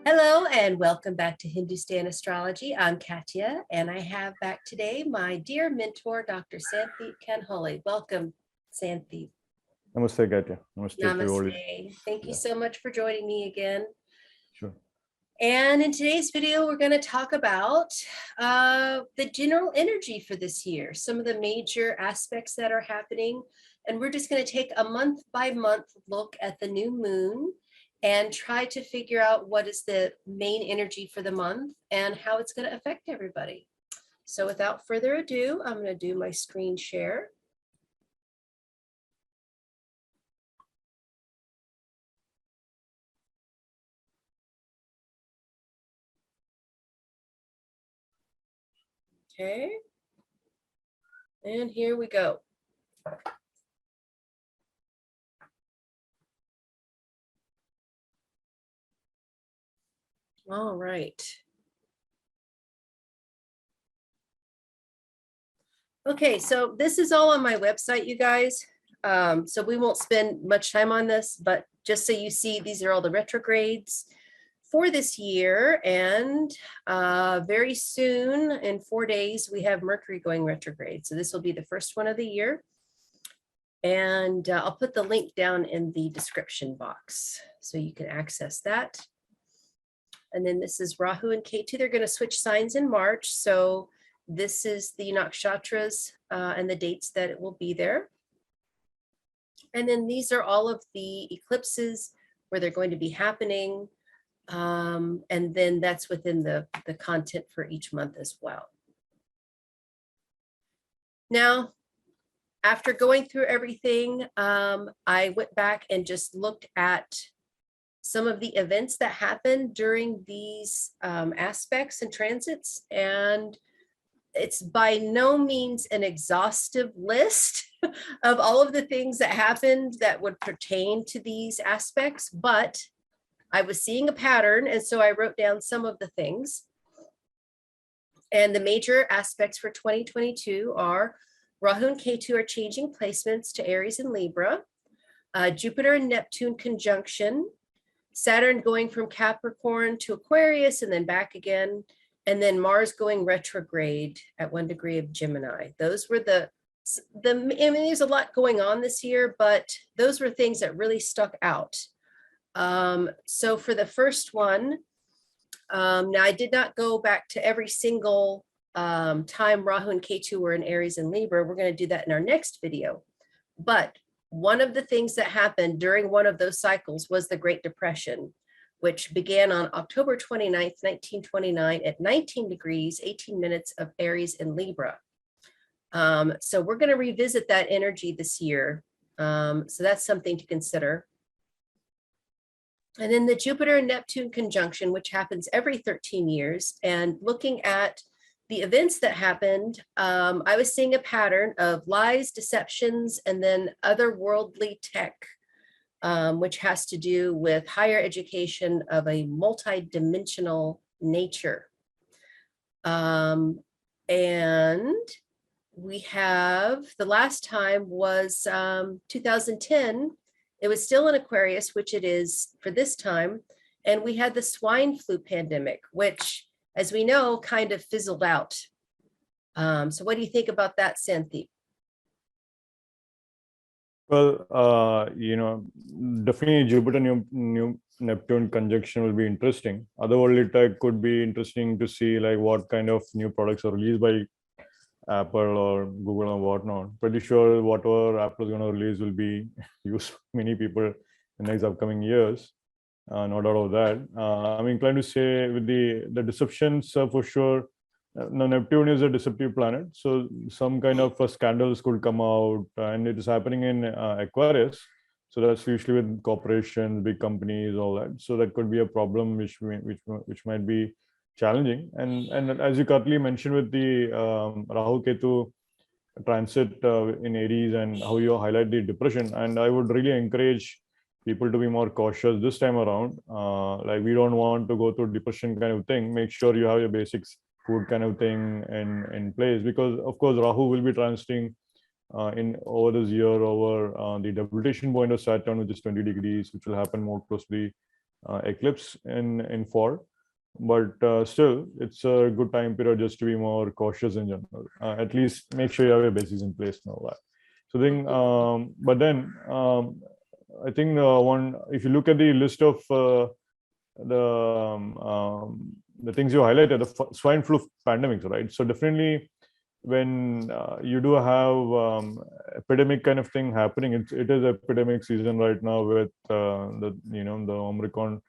Hello and welcome back to Hindustan Astrology. I'm Katya and I have back today my dear mentor, Dr. Santhip Kanholy. Welcome, Santhip. Namaste, Katya. Namaste to all. Namaste. Thank you so much for joining me again. Sure. And in today's video, we're going to talk about the general energy for this year, some of the major aspects that are happening. And we're just going to take a month by month look at the new moon and try to figure out what is the main energy for the month and how it's going to affect everybody. So without further ado, I'm going to do my screen share. Okay. And here we go. All right. Okay, so this is all on my website, you guys. So we won't spend much time on this, but just so you see, these are all the retrogrades for this year. And very soon, in 4 days, we have Mercury going retrograde. So this will be the first one of the year. And I'll put the link down in the description box so you can access that. And then this is Rahu and Ketu. They're going to switch signs in March. So this is the nakshatras and the dates that it will be there. And then these are all of the eclipses where they're going to be happening. And then that's within the content for each month as well. Now, after going through everything, I went back and just looked at some of the events that happened during these aspects and transits. And it's by no means an exhaustive list of all of the things that happened that would pertain to these aspects, but I was seeing a pattern. And so I wrote down some of the things. And the major aspects for 2022 are Rahu and Ketu are changing placements to Aries and Libra, Jupiter and Neptune conjunction, Saturn going from Capricorn to Aquarius and then back again, and then Mars going retrograde at 1 degree of Gemini. Those were I mean, there's a lot going on this year, but those were things that really stuck out. So for the first one, now I did not go back to every single time Rahu and Ketu were in Aries and Libra. We're going to do that in our next video. But one of the things that happened during one of those cycles was the Great Depression, which began on October 29th, 1929 at 19 degrees, 18 minutes of Aries and Libra. So we're going to revisit that energy this year. So that's something to consider. And then the Jupiter and Neptune conjunction, which happens every 13 years, and looking at the events that happened, I was seeing a pattern of lies, deceptions, and then otherworldly tech, which has to do with higher education of a multi-dimensional nature. And we have, the last time was 2010. It was still in Aquarius, which it is for this time. And we had the swine flu pandemic, which, as we know, kind of fizzled out. So what do you think about that, Santhip? Well, definitely Jupiter new Neptune conjunction will be interesting. Otherworldly tech could be interesting to see like what kind of new products are released by Apple or Google or whatnot. Pretty sure whatever Apple is going to release will be used by many people in the next upcoming years. No doubt of that. I'm inclined to say with the deceptions for sure. Now Neptune is a deceptive planet, so some kind of scandals could come out, and it is happening in Aquarius. So that's usually with corporations, big companies, all that. So that could be a problem which might be challenging. And as you correctly mentioned with the Rahu Ketu transit in Aries and how you highlight the depression, and I would really encourage people to be more cautious this time around. Like we don't want to go through depression kind of thing. Make sure you have your basics, food kind of thing in place, because of course Rahu will be transiting in over this year over the debilitation point of Saturn, which is 20 degrees, which will happen more closely eclipse in fall. But still, it's a good time period just to be more cautious in general. At least make sure you have your bases in place and all that. So then, but then I think if you look at the list of the things you highlighted, the swine flu pandemics, right? So definitely, when you do have epidemic kind of thing happening, it is epidemic season right now with the the Omicron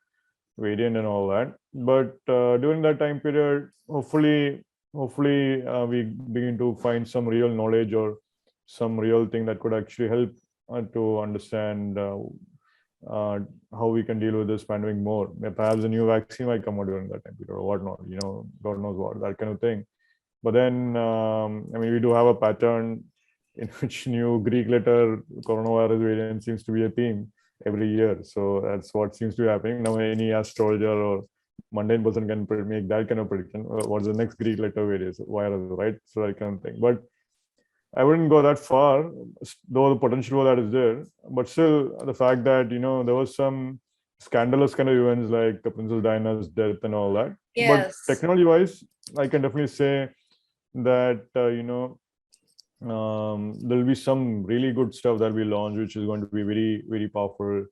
variant and all that. But during that time period, hopefully we begin to find some real knowledge or some real thing that could actually help to understand how we can deal with this pandemic more. Perhaps a new vaccine might come out during that time period or whatnot, God knows what, that kind of thing. But then I mean, we do have a pattern in which new Greek letter coronavirus variant seems to be a theme every year. So that's what seems to be happening. Now any astrologer or mundane person can make that kind of prediction. What's the next Greek letter virus, right? So that kind of thing. But I wouldn't go that far, though the potential for that is there. But still, the fact that, there was some scandalous kind of events like Princess Diana's death and all that. Yes. But technology-wise, I can definitely say that, there'll be some really good stuff that we launch, which is going to be very, very powerful.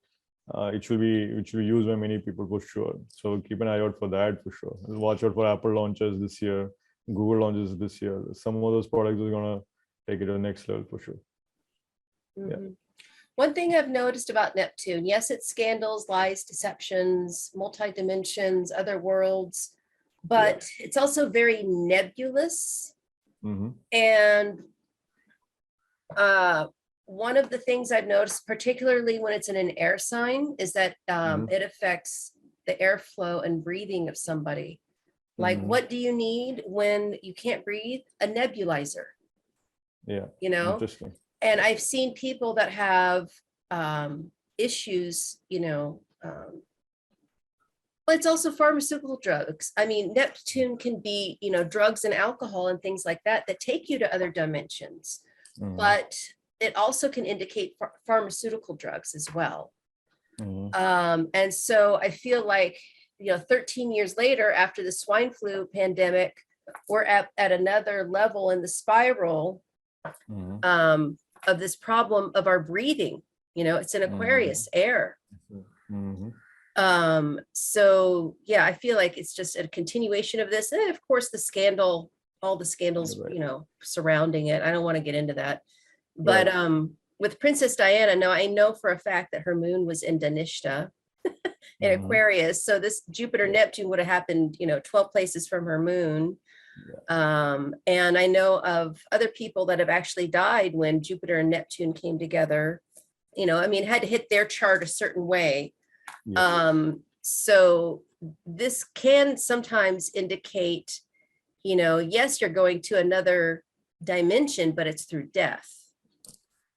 It will be used by many people for sure. So keep an eye out for that for sure. Watch out for Apple launches this year, Google launches this year. Some of those products are gonna take it to the next level for sure. Yeah. One thing I've noticed about Neptune, yes, it's scandals, lies, deceptions, multi-dimensions, other worlds, but it's also very nebulous. And one of the things I've noticed, particularly when it's in an air sign, is that it affects the airflow and breathing of somebody. Like, what do you need when you can't breathe? A nebulizer. Yeah. Interesting. And I've seen people that have issues, but it's also pharmaceutical drugs. I mean, Neptune can be, drugs and alcohol and things like that take you to other dimensions. But it also can indicate pharmaceutical drugs as well. And so I feel like, 13 years later, after the swine flu pandemic, we're at another level in the spiral of this problem of our breathing. It's an Aquarius air. So yeah, I feel like it's just a continuation of this. And of course the scandal, all the scandals, surrounding it. I don't want to get into that. But with Princess Diana, now I know for a fact that her moon was in Dhanishta in Aquarius. So this Jupiter Neptune would have happened, 12 places from her moon. And I know of other people that have actually died when Jupiter and Neptune came together, had to hit their chart a certain way. So this can sometimes indicate, yes, you're going to another dimension, but it's through death.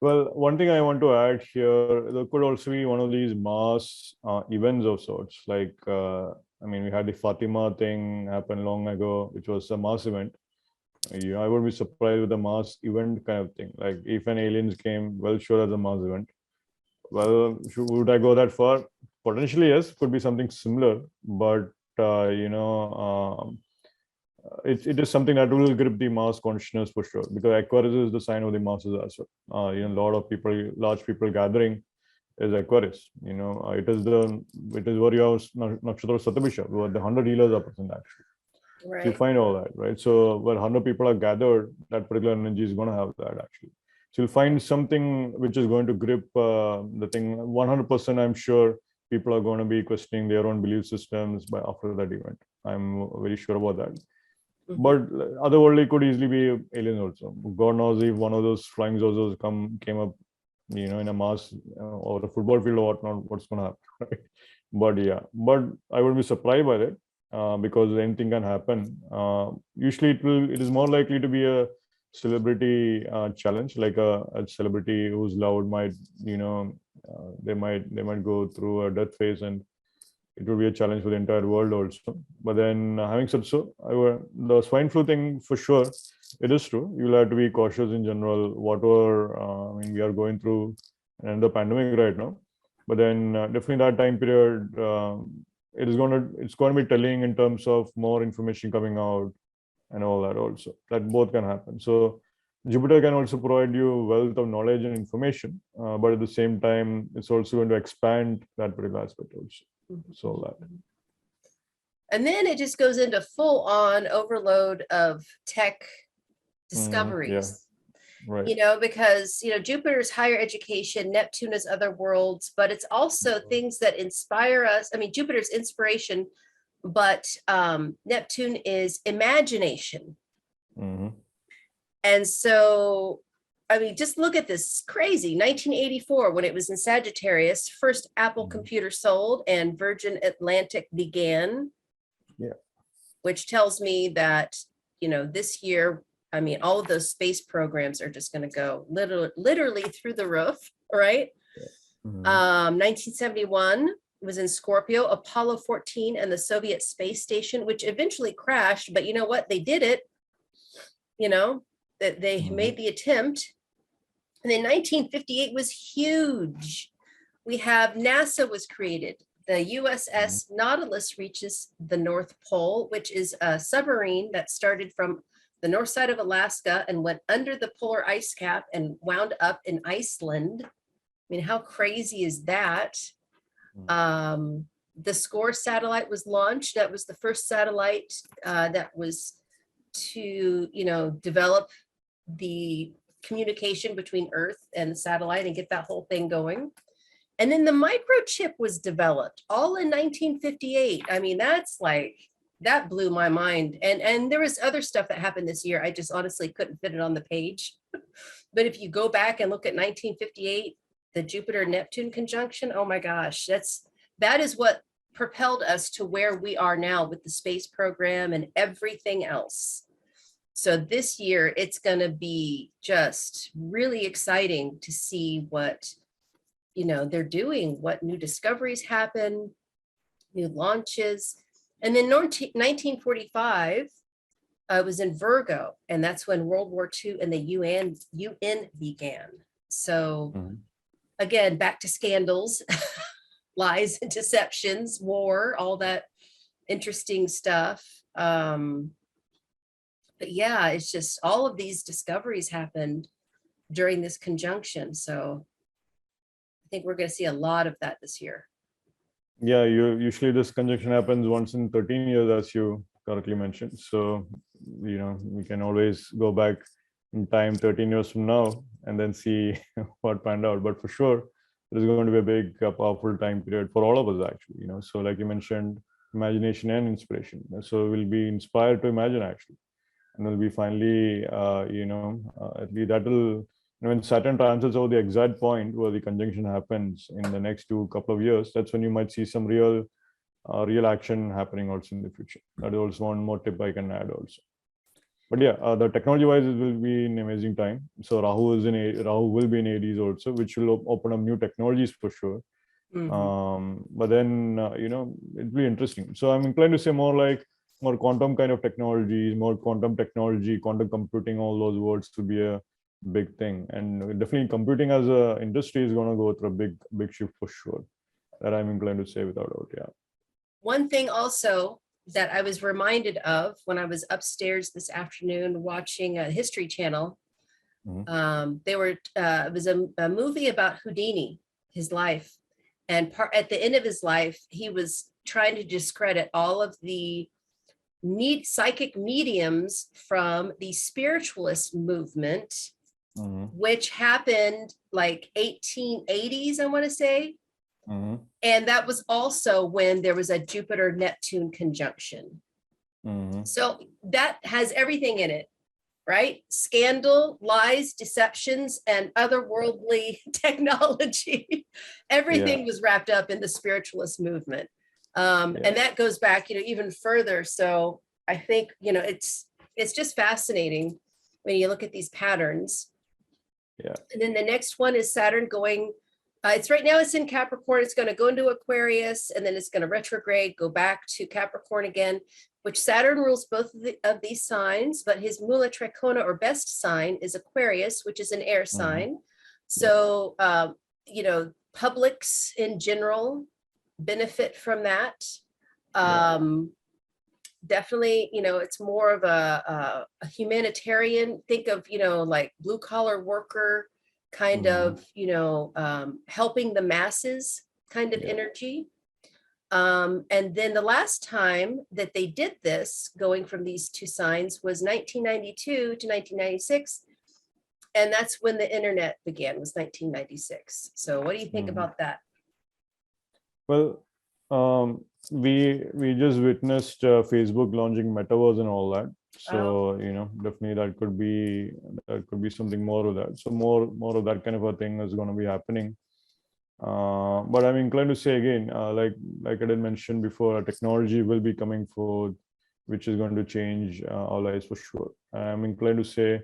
Well, one thing I want to add here, there could also be one of these mass events of sorts. Like, we had the Fatima thing happen long ago, which was a mass event. I would be surprised with a mass event kind of thing. Like if an aliens came, well, sure, as a mass event. Well, would I go that far? Potentially, yes, could be something similar, but it is something that will grip the mass consciousness for sure, because Aquarius is the sign of the masses as well. A lot of people, large people gathering is Aquarius. It is where you have Nakshatra Satabisha, where the 100 healers are present actually. Right. So you find all that, right? So where 100 people are gathered, that particular energy is going to have that actually. So you'll find something which is going to grip the thing. 100%, I'm sure people are going to be questioning their own belief systems after that event. I'm very sure about that. But otherworldly could easily be aliens also. God knows if one of those flying saucers came up, in a mass or a football field or whatnot, what's going to happen, right? But yeah, but I would be surprised by that because anything can happen. Usually it is more likely to be a celebrity challenge, like a celebrity who's loud might, they might go through a death phase, and it will be a challenge for the entire world also. But then having said so, the swine flu thing for sure, it is true. You'll have to be cautious in general, whatever, we are going through and the pandemic right now. But then definitely that time period, it's going to be telling in terms of more information coming out and all that also. That both can happen. So Jupiter can also provide you wealth of knowledge and information, but at the same time, it's also going to expand that particular aspect also. So that. And then it just goes into full on overload of tech Yeah, discoveries. right. You know, because, you know, Jupiter's higher education, Neptune is other worlds, but it's also things that inspire us. I mean, Jupiter's inspiration, but Neptune is imagination. Mhm. And so, I mean, just look at this crazy 1984 when it was in Sagittarius, first Apple Mhm. computer sold and Virgin Atlantic began. Yeah. Which tells me that, you know, this year, I mean, all of those space programs are just going to go literally through the roof, right? Mhm. 1971 was in Scorpio, Apollo 14 and the Soviet space station, which eventually crashed. But you know what? They did it, you know, that they Mhm. made the attempt. And then 1958 was huge. We have NASA was created. The USS Nautilus reaches the North Pole, which is a submarine that started from the north side of Alaska and went under the polar ice cap and wound up in Iceland. I mean, how crazy is that? The SCORE satellite was launched. That was the first satellite that was to, you know, develop the communication between Earth and the satellite and get that whole thing going. And then the microchip was developed all in 1958. I mean, that's like, that blew my mind. And there was other stuff that happened this year. I just honestly couldn't fit it on the page. But if you go back and look at 1958, the Jupiter-Neptune conjunction, oh my gosh, that is what propelled us to where we are now with the space program and everything else. So this year, it's going to be just really exciting to see what, you know, they're doing, what new discoveries happen, new launches. And then 1945 was in Virgo, and that's when World War II and the UN began. So Mhm. again, back to scandals, lies and deceptions, war, all that interesting stuff. But yeah, it's just all of these discoveries happened during this conjunction. So I think we're going to see a lot of that this year. Yeah, usually this conjunction happens once in 13 years, as you correctly mentioned. So, you know, we can always go back in time 13 years from now and then see what panned out. But for sure, there's going to be a big, powerful time period for all of us, actually. You know, so like you mentioned, imagination and inspiration. So we'll be inspired to imagine, actually, and we'll be finally, at least that'll. When Saturn transits over the exact point where the conjunction happens in the next couple of years, that's when you might see some real action happening also in the future. That is also one more tip I can add also. But yeah, the technology wise, it will be an amazing time. So Rahu will be in Aries also, which will open up new technologies for sure. But then it'll be interesting. So I'm inclined to say more quantum kind of technologies, more quantum technology, quantum computing, all those words to be a big thing. And definitely computing as a industry is going to go through a big shift for sure. That I'm inclined to say without doubt. Yeah. One thing also that I was reminded of when I was upstairs this afternoon watching a History Channel, it was a movie about Houdini, his life. And at the end of his life, he was trying to discredit all of the psychic mediums from the spiritualist movement, which happened like 1880s, I want to say. And that was also when there was a Jupiter-Neptune conjunction. So that has everything in it, right? Scandal, lies, deceptions, and otherworldly technology. Everything was wrapped up in the spiritualist movement. And that goes back, even further. So I think, it's just fascinating when you look at these patterns. Yeah. And then the next one is Saturn going, it's right now it's in Capricorn. It's going to go into Aquarius, and then it's going to retrograde, go back to Capricorn again, which Saturn rules both of these signs, but his Mula Tricona or best sign is Aquarius, which is an air sign. So, publics in general benefit from that. Definitely, it's more of a humanitarian, think of, like blue collar worker kind of, helping the masses kind of energy. And then the last time that they did this, going from these two signs, was 1992 to 1996. And that's when the internet began, was 1996. So what do you think about that? Well, we just witnessed Facebook launching metaverse and all that. So definitely that could be something more of that. So more of that kind of a thing is going to be happening. But I'm inclined to say again, like I did mention before, technology will be coming forth, which is going to change our lives for sure. I'm inclined to say,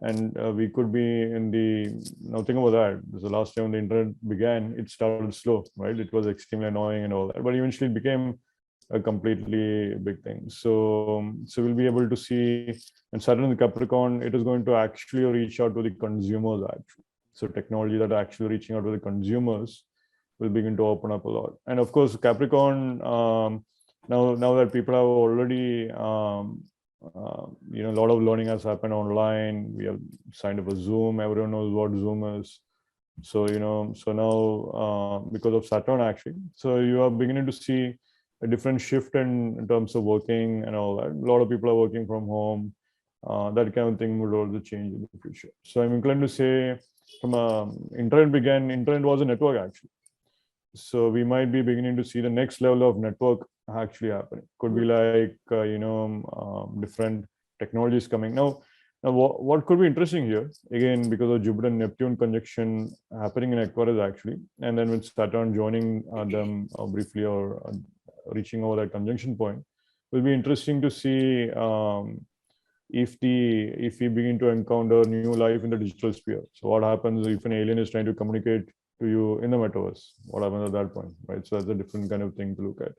and we could be now think about that. The last time the internet began, it started slow, right? It was extremely annoying and all that, but eventually it became a completely big thing. So we'll be able to see, and Saturn in Capricorn, it is going to actually reach out to the consumers actually. So technology that are actually reaching out to the consumers will begin to open up a lot. And of course, Capricorn, now that people have already, a lot of learning has happened online. We have signed up a Zoom. Everyone knows what Zoom is. So, so now because of Saturn actually, so you are beginning to see a different shift in terms of working and all that. A lot of people are working from home. That kind of thing would also change in the future. So I'm inclined to say, from internet was a network actually. So we might be beginning to see the next level of network actually happening. Could be like, different technologies coming. Now what could be interesting here, again, because of Jupiter-Neptune conjunction happening in Aquarius actually, and then with Saturn joining them briefly or reaching over that conjunction point, will be interesting to see if we begin to encounter new life in the digital sphere. So what happens if an alien is trying to communicate to you in the metaverse? What happens at that point, right? So that's a different kind of thing to look at.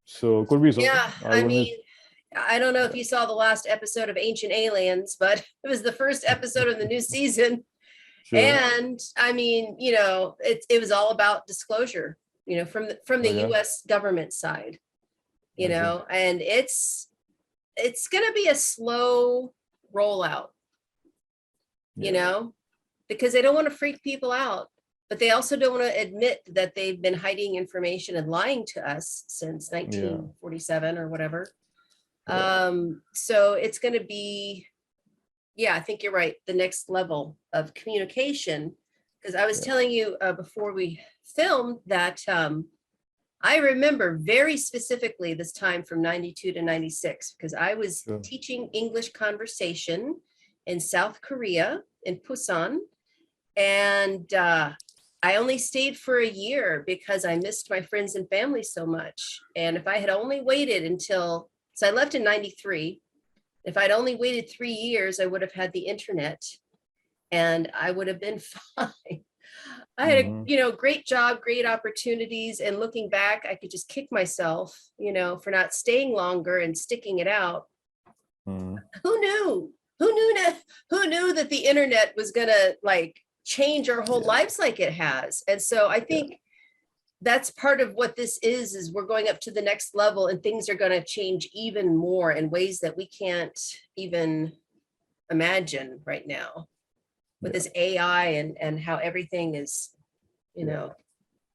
So could be so. Yeah, I don't know if you saw the last episode of Ancient Aliens, but it was the first episode of the new season. Sure. And I mean, it was all about disclosure, from the US government side, and it's going to be a slow rollout, because they don't want to freak people out, but they also don't want to admit that they've been hiding information and lying to us since 1947 or whatever. So it's going to be, I think you're right, the next level of communication. Because I was telling you before we filmed that I remember very specifically this time from 92 to 96, because I was teaching English conversation in South Korea, in Busan. And I only stayed for a year because I missed my friends and family so much. And if I had only waited so I left in 93. If I'd only waited 3 years, I would have had the internet and I would have been fine. I had a great job, great opportunities, and looking back, I could just kick myself, for not staying longer and sticking it out. Who knew? Who knew that the internet was gonna change our whole lives like it has? And so I think that's part of what this is we're going up to the next level, and things are going to change even more in ways that we can't even imagine right now with this AI and how everything is,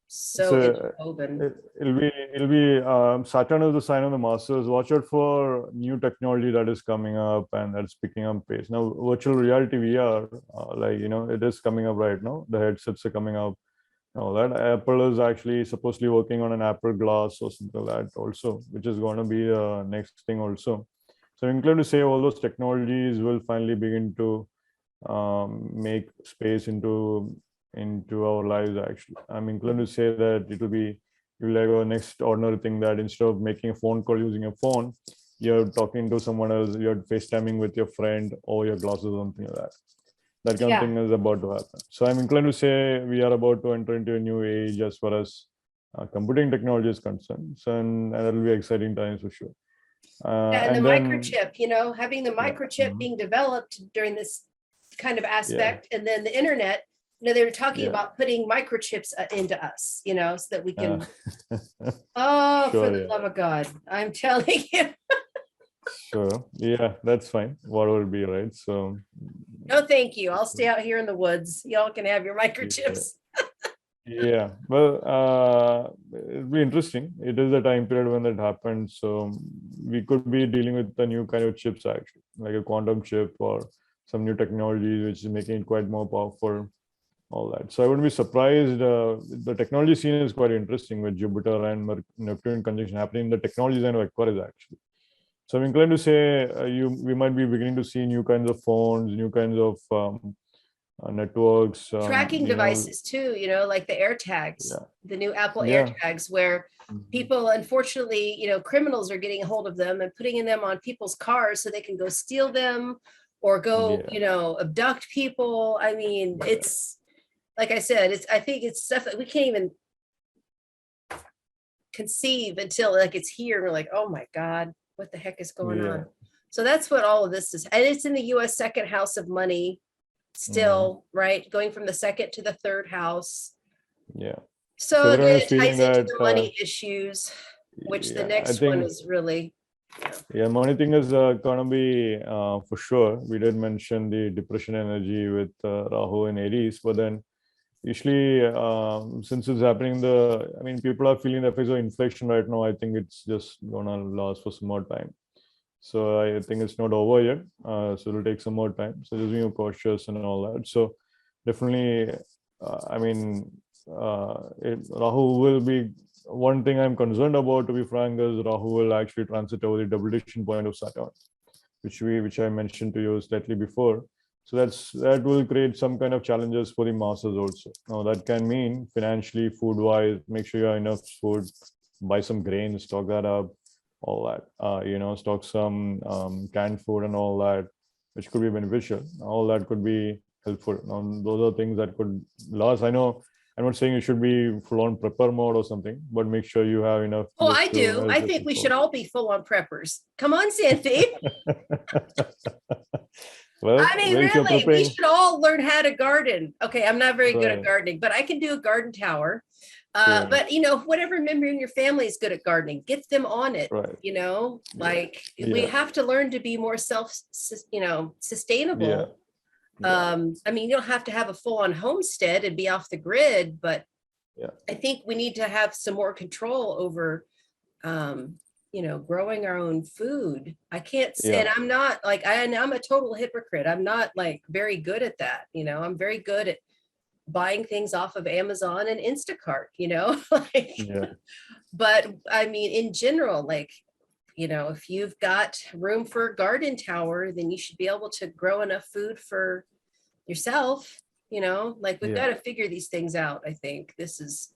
so interwoven. It'll be Saturn is the sign of the masters. Watch out for new technology that is coming up and that's picking up pace. Now, virtual reality VR, it is coming up right now. The headsets are coming up. That Apple is actually supposedly working on an Apple Glass or something like that also, which is going to be the next thing also. So I'm inclined to say all those technologies will finally begin to make space into our lives actually. I'm inclined to say that it will be like a next ordinary thing, that instead of making a phone call using a phone, you're talking to someone else, you're FaceTiming with your friend or your glasses or something like that. That kind of thing is about to happen. So I'm inclined to say we are about to enter into a new age as far as computing technology is concerned. So and it'll be exciting times for sure. And the microchip, having the microchip being developed during this kind of aspect, and then the internet they were talking Yeah. about putting microchips into us, so that we Uh, can, oh, for sure. the Yeah. love of God, I'm telling you. Sure. Yeah, that's fine. Whatever be, right? So, No, thank you. I'll stay out here in the woods. Y'all can have your yeah. microchips. Yeah. Well, it'll be interesting. It is a time period when that happened. So we could be dealing with a new kind of chips, actually, like a quantum chip or some new technology, which is making it quite more powerful, all that. So I wouldn't be surprised. The technology scene is quite interesting with Jupiter and Neptune conjunction happening in the technology side of Aquarius, actually. So I'm inclined to say we might be beginning to see new kinds of phones, new kinds of networks. Tracking devices too, like the AirTags, Yeah, the new Apple yeah, AirTags, where people, unfortunately, criminals are getting a hold of them and putting them on people's cars so they can go steal them or go, yeah, abduct people. I mean, yeah, it's like I said, I think it's stuff that we can't even conceive until like it's here. We're like, oh my God, what the heck is going yeah. on? So that's what all of this is. And it's in the US second house of money still, right? Going from the second to the third house. Yeah. So So everyone again, is it ties feeling into that. the money issues, which the Yeah, I next one think. is really, Yeah, money thing is gonna be for sure. We did mention the depression energy with Rahu and Aries, but then usually since it's happening, I mean, people are feeling the effects of inflation right now. I think it's just gonna last for some more time. So I think it's not over yet. So it'll take some more time. So just being cautious and all that. So definitely, I mean, Rahu will be one thing I'm concerned about, to be frank, is Rahu will actually transit over the double decision point of Saturn, which I mentioned to you slightly before. So that will create some kind of challenges for the masses also. Now that can mean financially, food wise, make sure you have enough food, buy some grains, stock that up, all that. Stock some canned food and all that, which could be beneficial. All that could be helpful. Now, those are things that could last. I know I'm not saying you should be full on prepper mode or something, but make sure you have enough oh, I just to do. help I think we should yourself all be full on preppers. Come on, Santhip. out. Well, I mean, if you're really, we prepping, should all learn how to garden. Okay, I'm not very good at right, gardening, but I can do a garden tower. sure, But whatever member in your family is good at gardening, get them on it. right, yeah, Like we yeah, have to learn to be more yeah, sustainable. yeah, I mean, you don't have to have a full-on homestead and be off the grid, but yeah, I think we need to have some more control over growing our own food. I can't say, yeah, and I'm not like I'm a total hypocrite. I'm not like very good at that. I'm very good at buying things off of Amazon and Instacart, like, yeah, but I mean, in general, like, if you've got room for a garden tower, then you should be able to grow enough food for yourself, like we've yeah. got to figure these things out. I think this is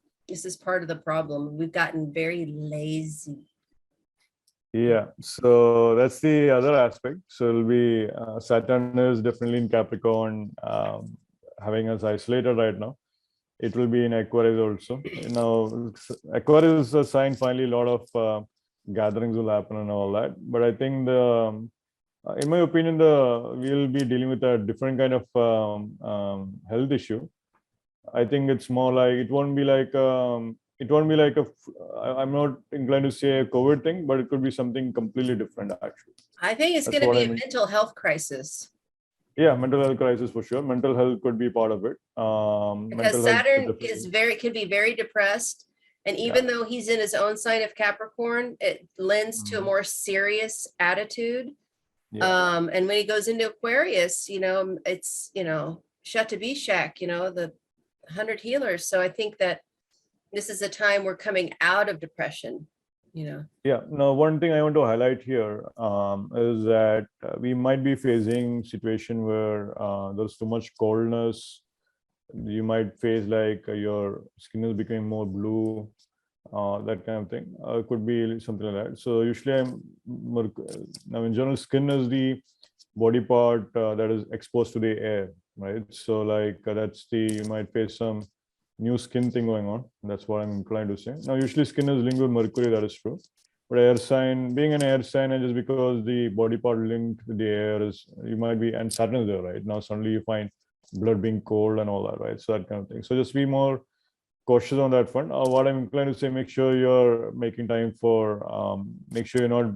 part of the problem. We've gotten very lazy. Yeah, so that's the other aspect. So it'll be Saturn is definitely in Capricorn, having us isolated right now. It will be in Aquarius also. Now, Aquarius is a sign. Finally, a lot of gatherings will happen and all that. But I think in my opinion, we'll be dealing with a different kind of health issue. I think it's more like it won't be like I'm not inclined to say a COVID thing, but it could be something completely different actually. I think it's That's going to what be I a mean. mental health crisis Yeah, mental health crisis for sure. Mental health could be part of it. because Mental health Saturn definitely. can be very depressed. And Yeah. even though he's in his own sign of Capricorn, it lends to a more serious attitude. Yeah. And when he goes into Aquarius, it's, Shatabishak, the 100 healers. So I think that this is a time we're coming out of depression, Yeah. Now, one thing I want to highlight here is that we might be facing situation where there's too much coldness. You might face like your skin is becoming more blue, that kind of thing. Could be something like that. So usually, now in general, skin is the body part that is exposed to the air, right? So like you might face some new skin thing going on. That's what I'm inclined to say. Now, usually skin is linked with Mercury, that is true. But air sign, being an air sign, and just because the body part linked with the air is, you might be, and Saturn is there, right? Now, suddenly you find blood being cold and all that, right? So that kind of thing. So just be more cautious on that front. What I'm inclined to say, make sure you're making time for, make sure you're not,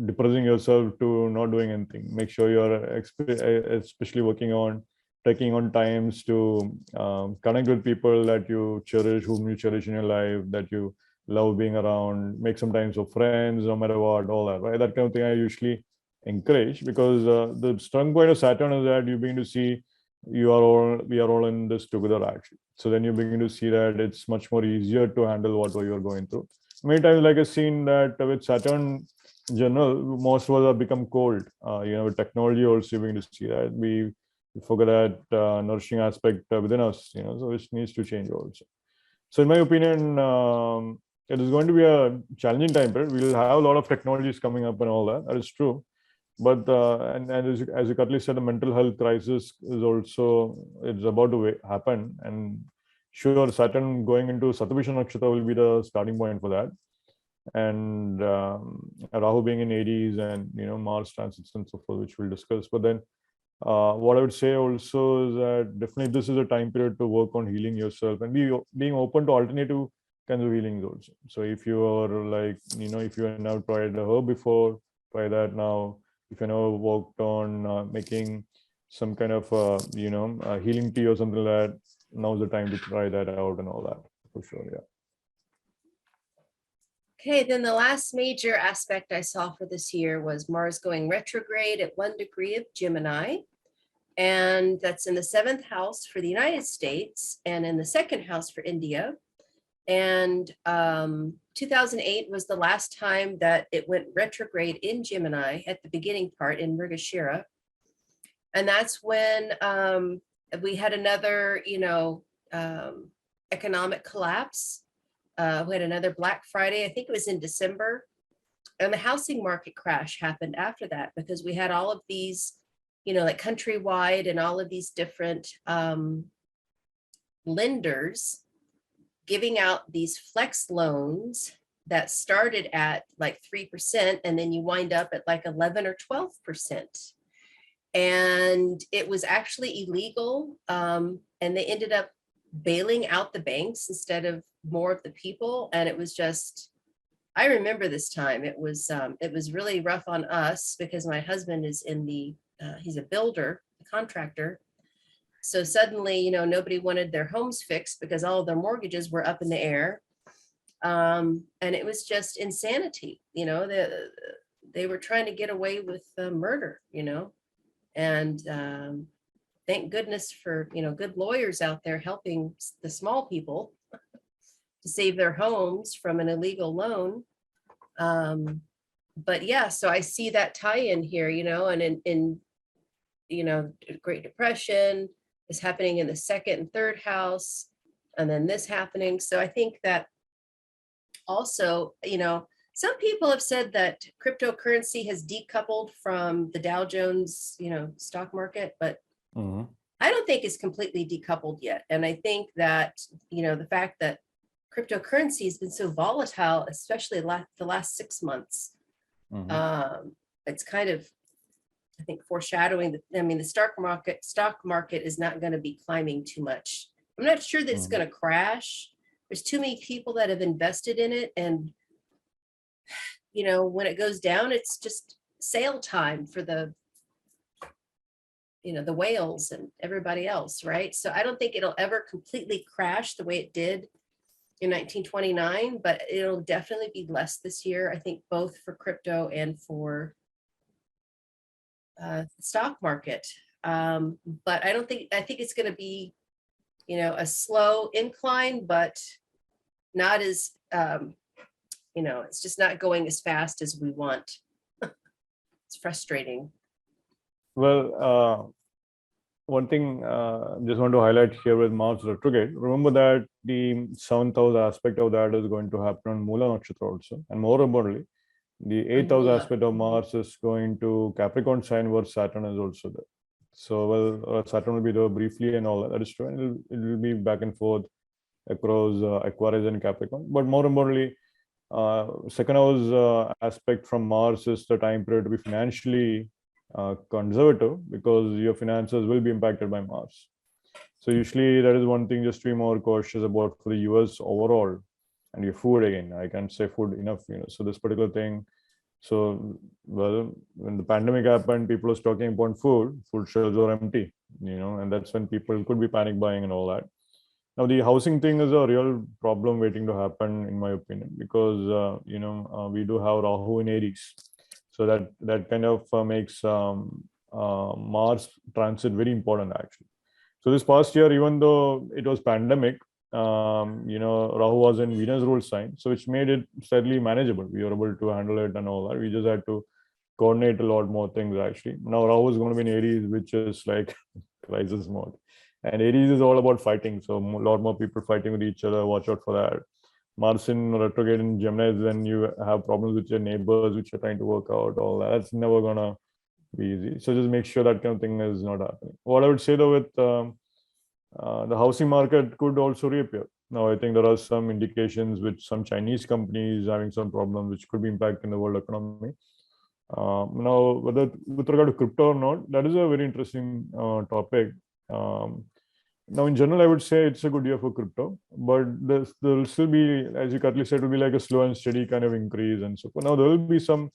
depressing yourself to not doing anything. Make sure you're especially working on taking on times to connect with people that you cherish, whom you cherish in your life, that you love being around, make some time for friends, no matter what, all that, right? That kind of thing I usually encourage, because the strong point of Saturn is that you begin to see we are all in this together, actually. So then you begin to see that it's much more easier to handle whatever you're going through. Many times, like I've seen that with Saturn in general, most of us have become cold. With technology also, you begin to see that we forget that nourishing aspect within us, so which needs to change also. So in my opinion, it is going to be a challenging time period. We'll have a lot of technologies coming up and all that. That is true. But and as you correctly said, the mental health crisis is also, it's about to happen. And sure, Saturn going into Satabhisha Nakshatra will be the starting point for that. And Rahu being in Aries, and Mars transits and so forth, which we'll discuss. But then what I would say also is that definitely this is a time period to work on healing yourself and being open to alternative kinds of healings also. So if you are like, if you have now tried a herb before, try that now. If you never worked on making some kind of healing tea or something like that, now's the time to try that out and all that, for sure. Yeah. Okay, then the last major aspect I saw for this year was Mars going retrograde at 1 degree of Gemini. And that's in the 7th house for the United States and in the 2nd house for India. And 2008 was the last time that it went retrograde in Gemini at the beginning part in Mrigashira. And that's when we had another, economic collapse. We had another Black Friday, I think it was in December. And the housing market crash happened after that, because we had all of these, like Countrywide and all of these different lenders giving out these flex loans that started at like 3%, and then you wind up at like 11 or 12%. And it was actually illegal. And they ended up bailing out the banks instead of more of the people. And it was just, I remember this time. It was really rough on us, because my husband is in he's a builder, a contractor. So suddenly, nobody wanted their homes fixed because all of their mortgages were up in the air. And it was just insanity. They were trying to get away with murder, and thank goodness for, good lawyers out there helping the small people to save their homes from an illegal loan. But yeah, so I see that tie in here, and in Great Depression is happening in the 2nd and 3rd house, and then this happening. So I think that also, some people have said that cryptocurrency has decoupled from the Dow Jones, stock market, but I don't think it's completely decoupled yet. And I think that, the fact that cryptocurrency has been so volatile, especially the last 6 months, it's kind of, I think, foreshadowing that, the stock market is not going to be climbing too much. I'm not sure that it's going to crash. There's too many people that have invested in it. And, when it goes down, it's just sale time for the whales and everybody else, right? So I don't think it'll ever completely crash the way it did in 1929, but it'll definitely be less this year, I think, both for crypto and for the stock market. But I think it's going to be, a slow incline, but not as, it's just not going as fast as we want. It's frustrating. Well, one thing just want to highlight here with Mars retrograde. Remember that the 7th house aspect of that is going to happen on Mula Nakshatra also. And more importantly, the 8th house aspect of Mars is going to Capricorn sign, where Saturn is also there. So, Saturn will be there briefly and all that. That is true. And it will be back and forth across Aquarius and Capricorn. But more importantly, 2nd house aspect from Mars is the time period to be financially conservative because your finances will be impacted by Mars. So usually that is one thing just to be more cautious about for the US overall. And your food again, I can't say food enough, So this particular thing, so well, when the pandemic happened, people were talking about food shelves were empty, and that's when people could be panic buying and all that. Now the housing thing is a real problem waiting to happen, in my opinion, because we do have Rahu in Aries, so that kind of makes Mars transit very important actually. So this past year, even though it was pandemic, Rahu was in Venus ruled sign, so which made it slightly manageable. We were able to handle it and all that. We just had to coordinate a lot more things actually. Now Rahu is going to be in Aries, which is like crisis mode. And Aries is all about fighting. So a lot more people fighting with each other. Watch out for that. Mars in retrograde in Gemini is when you have problems with your neighbors, which you're trying to work out. All that. That's never gonna be easy. So just make sure that kind of thing is not happening. What I would say though, with the housing market could also reappear. Now I think there are some indications with some Chinese companies having some problems, which could be impacting the world economy. Now, whether with regard to crypto or not, that is a very interesting topic. Now, in general, I would say it's a good year for crypto, but there will still be, as you correctly said, it will be like a slow and steady kind of increase. And so now there will be some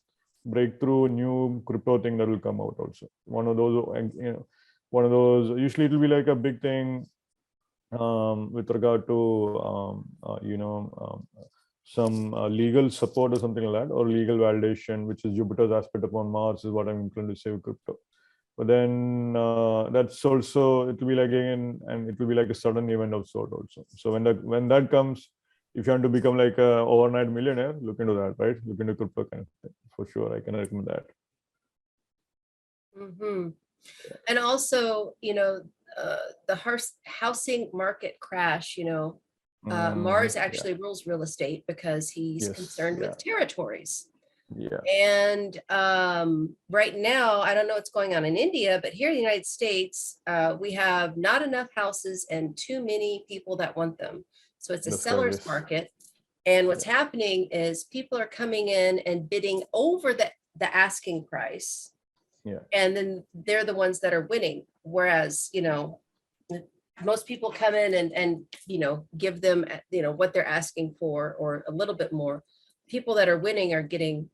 breakthrough new crypto thing that will come out also. One of those, usually it will be like a big thing with regard to, some legal support or something like that, or legal validation, which is Jupiter's aspect upon Mars is what I'm inclined to say with crypto. But then that's also, it will be like again, and it will be like a sudden event of sort also. So when that comes, if you want to become like a overnight millionaire, look into that, right? Look into crypto kind of thing. For sure, I can recommend that. Mm-hmm. And also, the housing market crash, Mars actually rules real estate because he's concerned with territories. Yeah. And right now, I don't know what's going on in India, but here in the United States, we have not enough houses and too many people that want them. So it's a seller's market. And what's happening is people are coming in and bidding over the asking price. Yeah. And then they're the ones that are winning. Whereas, most people come in and give them, what they're asking for or a little bit more. People that are winning are getting,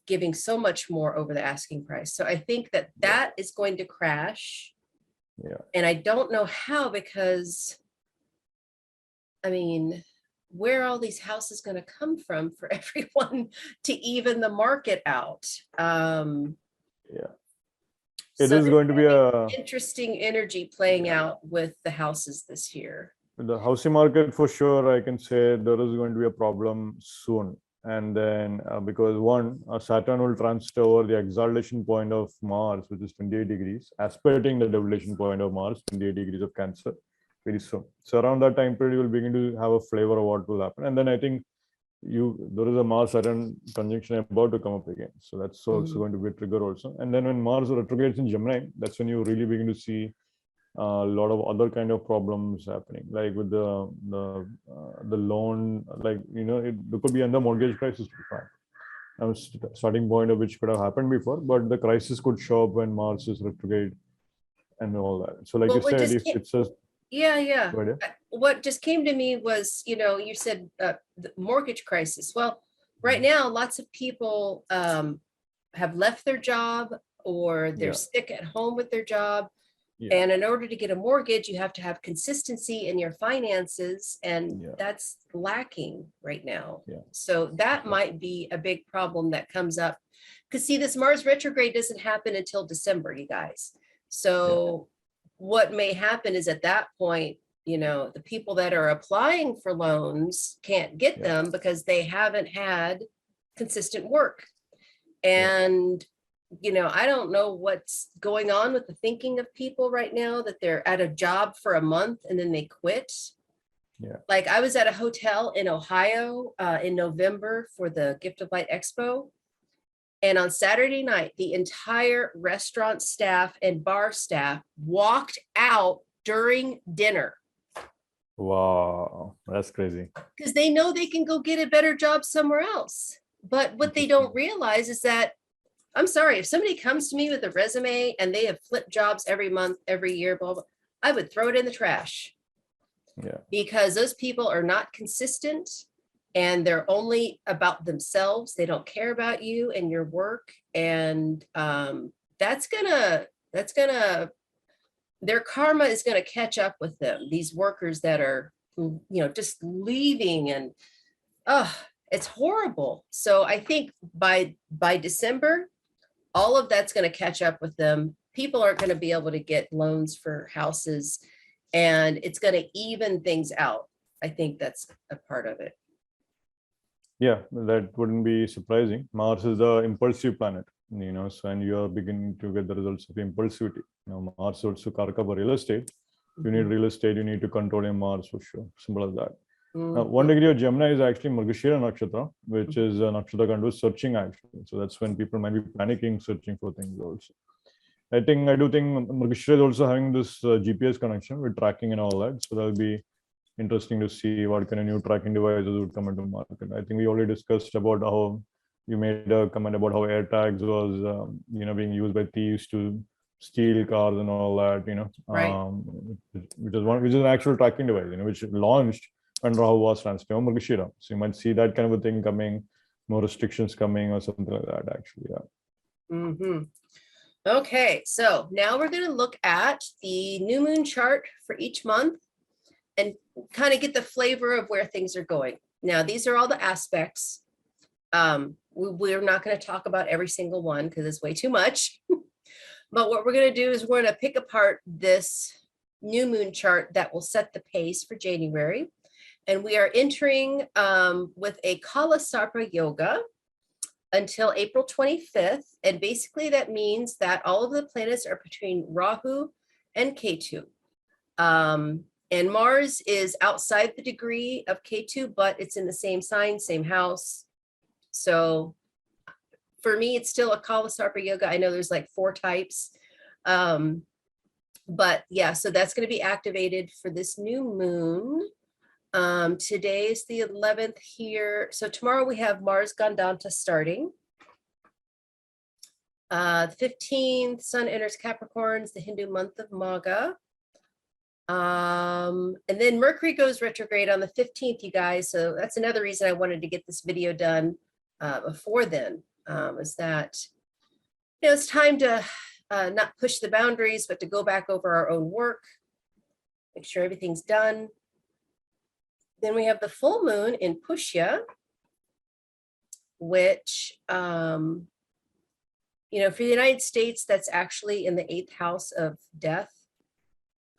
giving so much more over the asking price. So I think that is going to crash. Yeah. And I don't know how, because I mean, where are all these houses going to come from for everyone to even the market out? It is going to be a interesting energy playing out with the houses this year. The housing market, for sure, I can say there is going to be a problem soon. And then because one, Saturn will transit over the exaltation point of Mars, which is 28 degrees, aspecting the debilation point of Mars, 28 degrees of Cancer, very soon. So around that time period, you will begin to have a flavor of what will happen. And then I think there is a Mars Saturn conjunction about to come up again. So that's also going to be a trigger also. And then when Mars retrogrades in Gemini, that's when you really begin to see a lot of other kind of problems happening, like with the loan, like there could be under mortgage crisis. Starting point of which could have happened before, but the crisis could show up when Mars is retrograde and all that. So like you said, if it's a what just came to me was, you said the mortgage crisis. Well, right now, lots of people have left their job, or they're sick at home with their job. And in order to get a mortgage, you have to have consistency in your finances, and that's lacking right now. So that might be a big problem that comes up, because see, this Mars retrograde doesn't happen until December, you guys. So what may happen is at that point, the people that are applying for loans can't get them because they haven't had consistent work. And I don't know what's going on with the thinking of people right now, that they're at a job for a month and then they quit. Like I was at a hotel in Ohio in November for the Gift of Light Expo. And on Saturday night, the entire restaurant staff and bar staff walked out during dinner. Wow, that's crazy. Because they know they can go get a better job somewhere else. But what they don't realize is that I'm sorry, if somebody comes to me with a resume and they have flipped jobs every month, every year, blah, blah, I would throw it in the trash. Yeah. Because those people are not consistent and they're only about themselves. They don't care about you and your work. And that's gonna, their karma is gonna catch up with them. These workers that are, just leaving and, it's horrible. So I think by December, all of that's gonna catch up with them. People aren't gonna be able to get loans for houses, and it's going to even things out. I think that's a part of it. Yeah, that wouldn't be surprising. Mars is the impulsive planet, so and you are beginning to get the results of impulsivity. Mars also karaka for real estate. You need real estate, you need to control your Mars for sure. Simple as that. Now, 1 degree of Gemini is actually Mrgashira Nakshatra, which is a nakshatra kind of searching actually. So that's when people might be panicking, searching for things also. I do think Mrgashira is also having this GPS connection with tracking and all that. So that'll be interesting to see what kind of new tracking devices would come into market. I think we already discussed about how you made a comment about how AirTags was, being used by thieves to steal cars and all that, Right. which is an actual tracking device, which launched when Rahu was transiting Mrgashira. So you might see that kind of a thing coming, more restrictions coming or something like that, actually. Yeah. Okay, so now we're going to look at the new moon chart for each month and kind of get the flavor of where things are going. Now, these are all the aspects. We're not going to talk about every single one because it's way too much. But what we're going to do is we're going to pick apart this new moon chart that will set the pace for January. And we are entering with a Kala Sarpa Yoga until April 25th. And basically that means that all of the planets are between Rahu and Ketu. And Mars is outside the degree of Ketu, but it's in the same sign, same house. So for me, it's still a Kala Sarpa Yoga. I know there's like 4 types. But yeah, so that's going to be activated for this new moon. Today is the 11th here. So tomorrow we have Mars Gandanta starting. The 15th, Sun enters Capricorns, the Hindu month of Magha. And then Mercury goes retrograde on the 15th, you guys. So that's another reason I wanted to get this video done before then, is that, it's time to not push the boundaries, but to go back over our own work, make sure everything's done. Then we have the full moon in Pushya, which, for the United States, that's actually in the 8th house of death,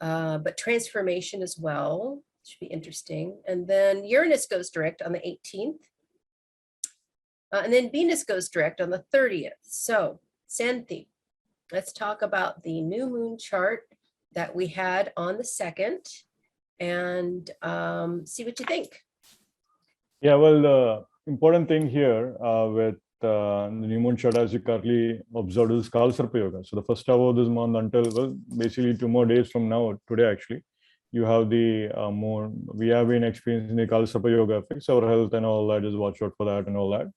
but transformation as well. Should be interesting. And then Uranus goes direct on the 18th. And then Venus goes direct on the 30th. So, Santhip, let's talk about the new moon chart that we had on the 2nd. And see what you think. Yeah, well, the important thing here with the new moon chart, as you currently observed, is Kala Sarpa Yoga. So the first half of this month until, basically 2 more days from now, today actually, you have the we have been experiencing the Kala Sarpa Yoga effects, our health and all that, just watch out for that and all that.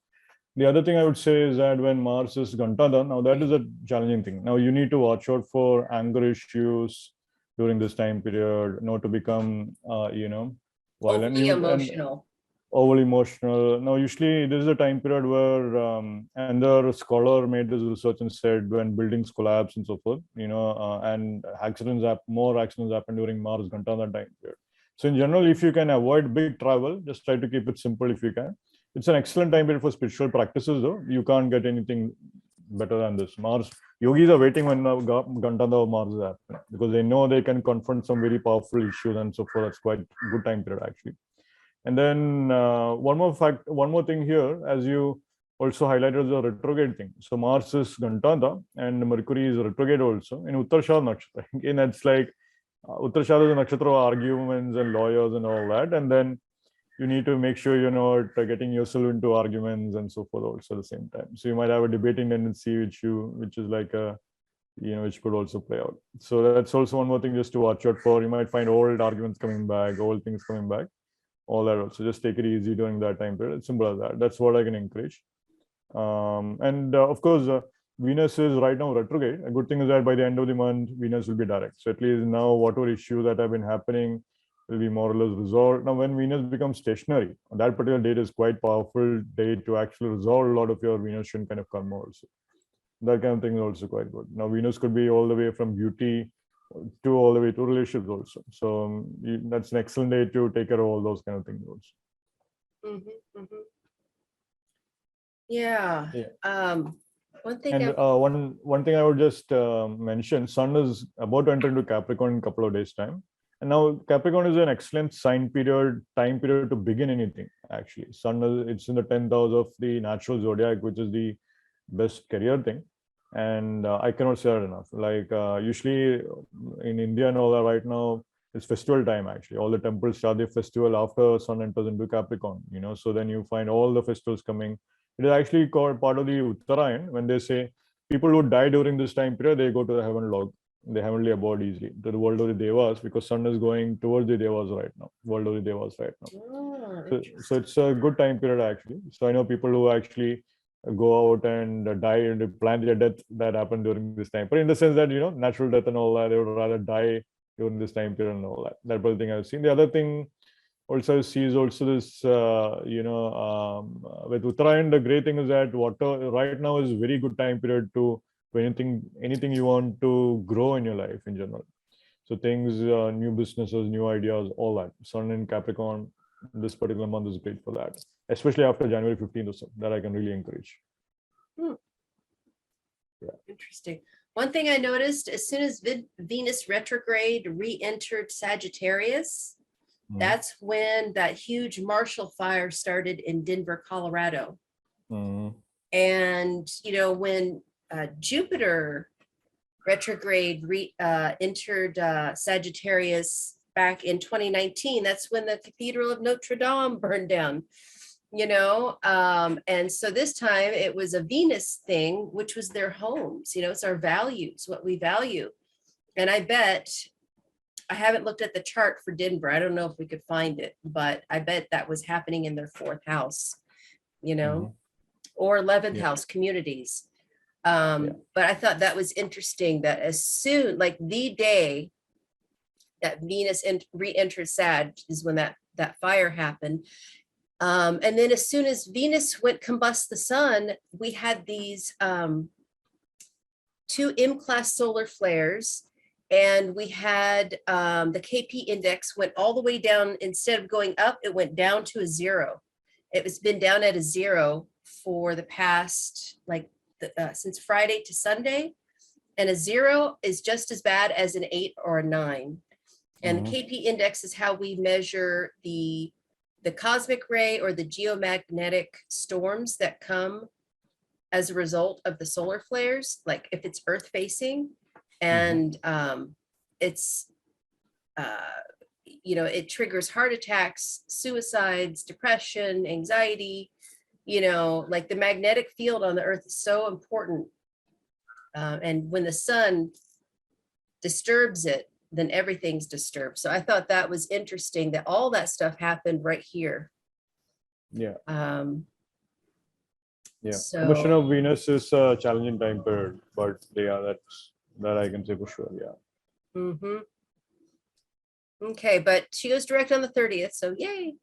The other thing I would say is that when Mars is Gantadha, now that is a challenging thing. Now you need to watch out for anger issues during this time period, not to become, violent. Overly emotional. Overly emotional. Now, usually this is a time period where another scholar made this research and said when buildings collapse and so forth, and more accidents happen during Mars Gantadha time period. So in general, if you can avoid big travel, just try to keep it simple if you can. It's an excellent time period for spiritual practices, though. You can't get anything better than this. Mars, yogis are waiting when Gantadha of Mars is happening because they know they can confront some very powerful issues and so forth. That's quite a good time period, actually. And then one more thing here, as you also highlighted, the retrograde thing. So Mars is Gantadha and Mercury is retrograde also in Uttarashada Nakshatra. Again, it's like Uttarashada is a nakshatra of arguments and lawyers and all that. And then you need to make sure you're not getting yourself into arguments and so forth also at the same time. So you might have a debating tendency, which is like a, which could also play out. So that's also one more thing just to watch out for. You might find old arguments coming back, old things coming back, all that also. Just take it easy during that time period. It's simple as that. That's what I can encourage. And of course, Venus is right now retrograde. A good thing is that by the end of the month, Venus will be direct. So at least now, whatever issues that have been happening will be more or less resolved. Now, when Venus becomes stationary, that particular date is quite powerful date to actually resolve a lot of your Venusian kind of karma also. That kind of thing is also quite good. Now, Venus could be all the way from beauty to all the way to relationships also. So that's an excellent day to take care of all those kind of things also. Mm-hmm, mm-hmm. Yeah. One thing. And one thing I would just mention: Sun is about to enter into Capricorn in a couple of days' time, and now Capricorn is an excellent time period to begin anything. Actually, Sun it's in the 10th house of the natural zodiac, which is the best career thing. And I cannot say that enough. Like usually in India and all that right now, it's festival time. Actually, all the temples start their festival after Sun enters into Capricorn. So then you find all the festivals coming. It is actually called part of the Uttarayan, when they say people who die during this time period, they go to the heaven log, the heavenly abode easily, to the world of the Devas, because Sun is going towards the Devas right now, world of the Devas right now. Oh, so it's a good time period actually. So I know people who actually go out and die and plan their death that happened during this time. But in the sense that, natural death and all that, they would rather die during this time period and all that. That's the thing I've seen. The other thing also sees also this, with Uttarayan, the great thing is that water right now is very good time period to anything you want to grow in your life in general. So things, new businesses, new ideas, all that. Sun in Capricorn, this particular month is great for that, especially after January 15th or so. That I can really encourage. Yeah. Interesting. One thing I noticed, as soon as Venus retrograde re-entered Sagittarius, that's when that huge Marshall Fire started in Denver, Colorado. And, when Jupiter retrograde entered Sagittarius back in 2019, that's when the Cathedral of Notre Dame burned down, and so this time it was a Venus thing, which was their homes, it's our values, what we value. And I haven't looked at the chart for Denver. I don't know if we could find it, but I bet that was happening in their 4th house, or 11th house communities. But I thought that was interesting that as soon, like the day that Venus re-entered Sag is when that fire happened. And then as soon as Venus went combust the sun, we had these 2 M-class solar flares. And we had the KP index went all the way down. Instead of going up, it went down to a 0. It's been down at a 0 for the past, since Friday to Sunday. And a 0 is just as bad as an 8 or a 9. And the KP index is how we measure the cosmic ray or the geomagnetic storms that come as a result of the solar flares, like if it's Earth facing. And it's, it triggers heart attacks, suicides, depression, anxiety, like the magnetic field on the Earth is so important. And when the sun disturbs it, then everything's disturbed. So I thought that was interesting that all that stuff happened right here. Yeah. So, Combustion of Venus is a challenging time period, but that I can say for sure. Yeah. Okay, but she goes direct on the 30th, so yay.